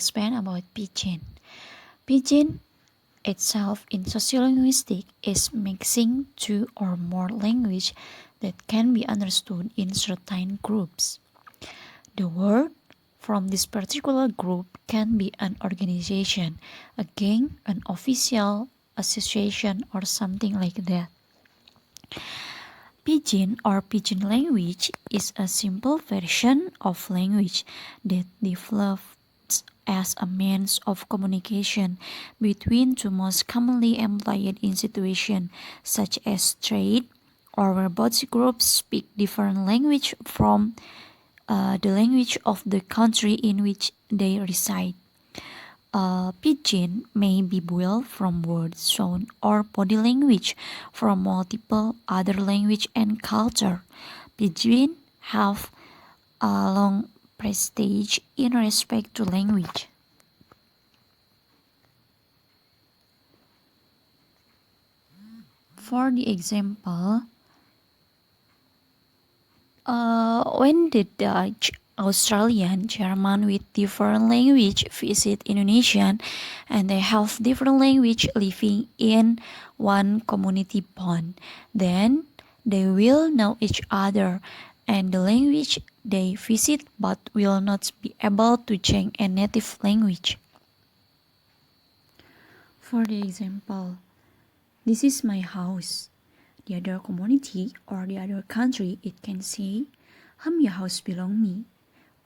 explain about Pidgin. Pidgin itself in sociolinguistics is mixing two or more languages that can be understood in certain groups. The word from this particular group can be an organization, a gang, an official association, or something like that. Pidgin or Pidgin language is a simple version of language that develops as a means of communication between two most commonly employed institutions, such as trade, or where both groups speak different language from the language of the country in which they reside. Pidgin may be built from word, sound, or body language from multiple other language and culture. Pidgin have a long prestige in respect to language. For the example, when the Dutch, Australian, German with different language visit Indonesia, and they have different language living in one community bond, then they will know each other and the language they visit, but will not be able to change a native language. For the example, this is my house. The other community or the other country, it can say, your house belong me,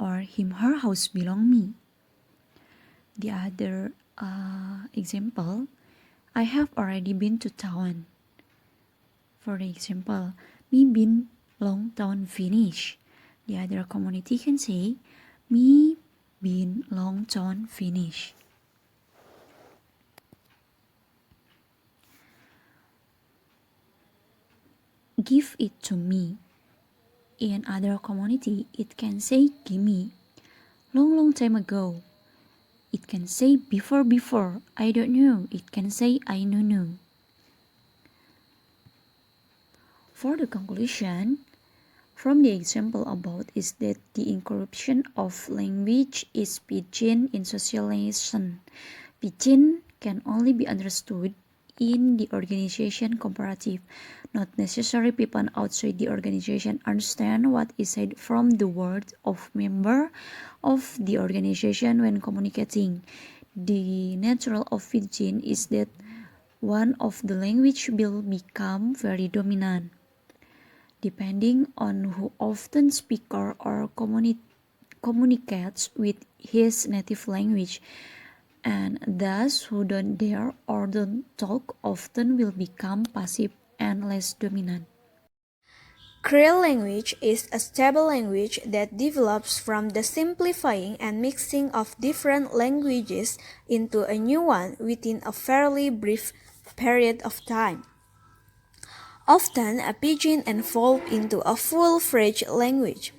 or her house belong me. The other example, I have already been to town. For the example, me been long town finish. The other community can say, me been long town finish. Give it to me. In other community, it can say gimme. Long time ago. It can say before. I don't know. It can say I know. For the conclusion, from the example above is that the incorruption of language is Pidgin in socialization. Pidgin can only be understood in the organization comparative. Not necessary people outside the organization understand what is said from the words of member of the organization when communicating. The nature of Pidgin is that one of the language will become very dominant, depending on who often speaker or communicates with his native language. And thus who don't dare or don't talk often will become passive and less dominant. Creole language is a stable language that develops from the simplifying and mixing of different languages into a new one within a fairly brief period of time. Often, a pidgin evolves into a full-fledged language,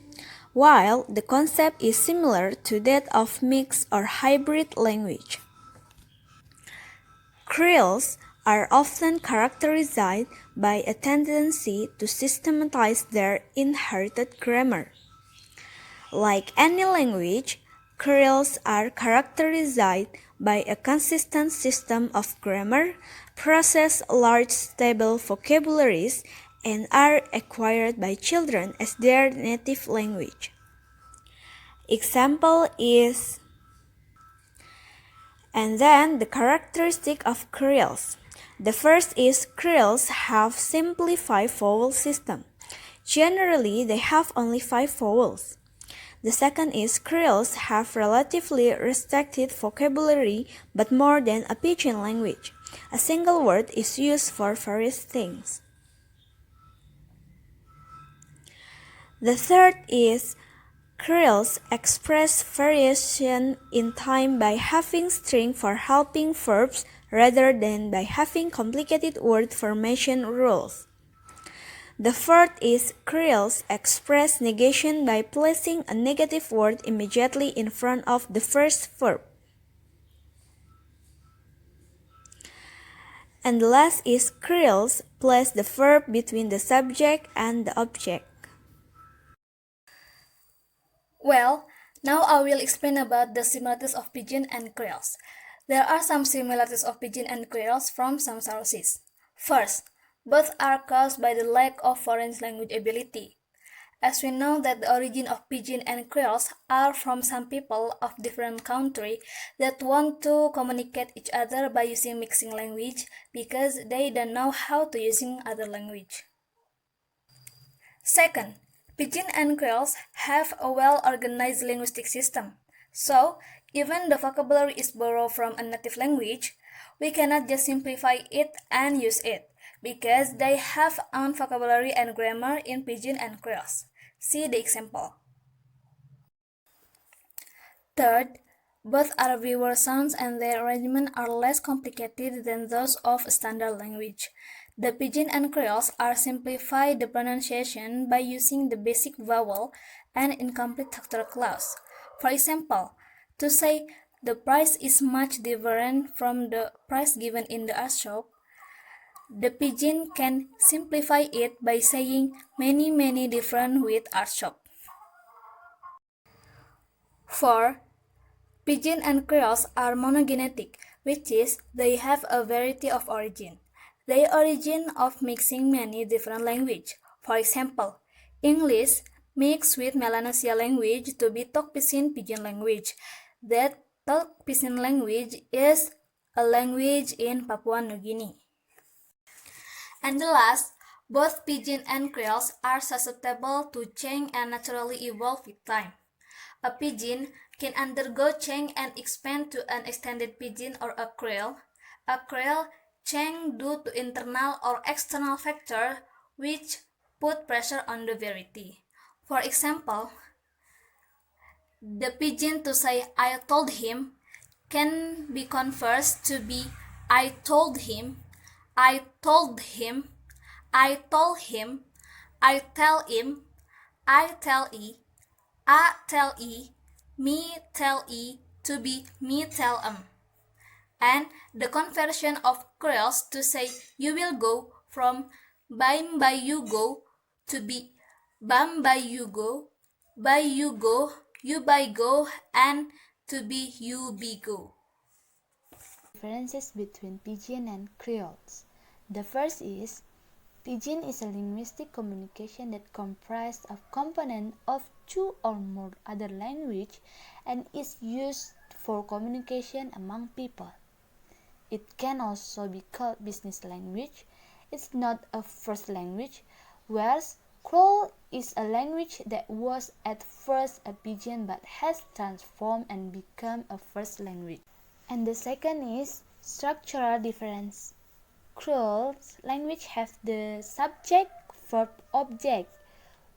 while the concept is similar to that of mixed or hybrid language. Creoles are often characterized by a tendency to systematize their inherited grammar. Like any language, Creoles are characterized by a consistent system of grammar, possess large stable vocabularies, and are acquired by children as their native language. Example is, and then the characteristic of Creoles. The first is Creoles have simplified vowel system. Generally, they have only 5 vowels. The second is Creoles have relatively restricted vocabulary but more than a pidgin language. A single word is used for various things. The third is Creoles express variation in time by having string for helping verbs rather than by having complicated word formation rules. The fourth is Creoles express negation by placing a negative word immediately in front of the first verb. And the last is Creoles place the verb between the subject and the object. Well, Now I will explain about the similarities of Pidgin and Creoles. There are some similarities of Pidgin and Creoles from some sources. First, both are caused by the lack of foreign language ability. As we know that the origin of Pidgin and Creoles are from some people of different country that want to communicate each other by using mixing language because they don't know how to using other language. Second, Pidgin and Creoles have a well-organized linguistic system. So, even the vocabulary is borrowed from a native language, we cannot just simplify it and use it, because they have own vocabulary and grammar in Pidgin and Creoles. See the example. Third, both are vowel sounds and their arrangement are less complicated than those of a standard language. The Pidgin and Creoles are simplified the pronunciation by using the basic vowel and incomplete structure clause. For example, to say the price is much different from the price given in the art shop, the Pidgin can simplify it by saying many different with art shop. 4. Pidgin and Creoles are monogenetic, which is they have a variety of origin. They origin of mixing many different language. For example, English mixed with Melanesia language to be Tok Pisin Pidgin language. That Tok Pisin language is a language in Papua New Guinea. And the last, both Pidgin and Creoles are susceptible to change and naturally evolve with time. A Pidgin can undergo change and expand to an extended Pidgin or a Creole. A Creole change due to internal or external factor which put pressure on the variety. For example, the Pidgin to say I told him can be converted to be I told him, I told him, I told him, I tell him, I tell I tell me tell to be me tell and the conversion of Creoles to say you will go from bam by you go to be bam by you go, you by go, and to be you be go. Differences between Pidgin and Creoles. The first is Pidgin is a linguistic communication that comprises of components of two or more other languages and is used for communication among people. It can also be called business language. It's not a first language, whereas Creole is a language that was at first a Pidgin but has transformed and become a first language. And the second is structural difference. Creole's language has the subject, verb, object,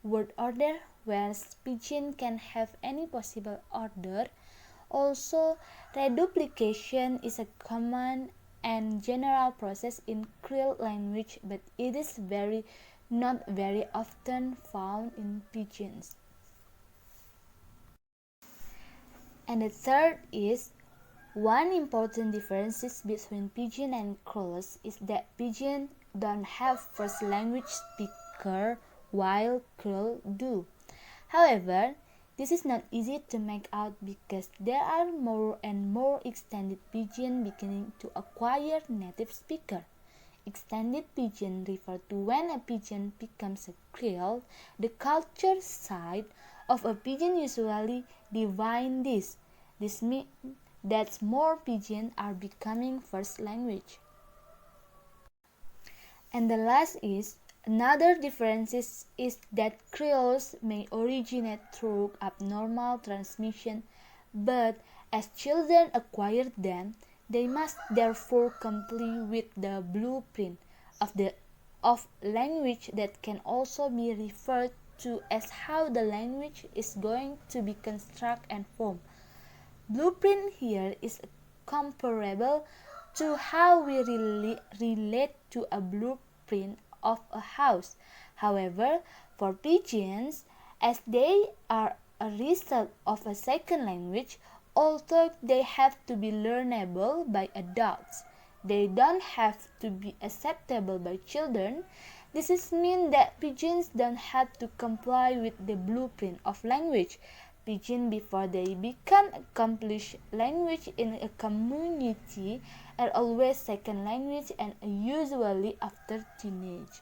word order, whereas Pidgin can have any possible order. Also, reduplication is a common and general process in Creole language, but it is not very often found in Pidgins. And the third is one important difference between Pidgin and Creoles is that Pidgin don't have first language speaker while Creole do. However, this is not easy to make out because there are more and more extended Pidgin beginning to acquire native speaker. Extended Pidgin refer to when a Pidgin becomes a Creole. The culture side of a Pidgin usually divine this. This means that more Pidgin are becoming first language. And the last is another difference is that Creoles may originate through abnormal transmission, but as children acquire them, they must therefore complete with the blueprint of language that can also be referred to as how the language is going to be constructed and formed. Blueprint here is comparable to how we relate to a blueprint of a house. However, for Pidgins, as they are a result of a second language, although they have to be learnable by adults, they don't have to be acceptable by children. This means that Pidgins don't have to comply with the blueprint of language. Pidgin before they become accomplished language in a community are always second language and usually after teenage.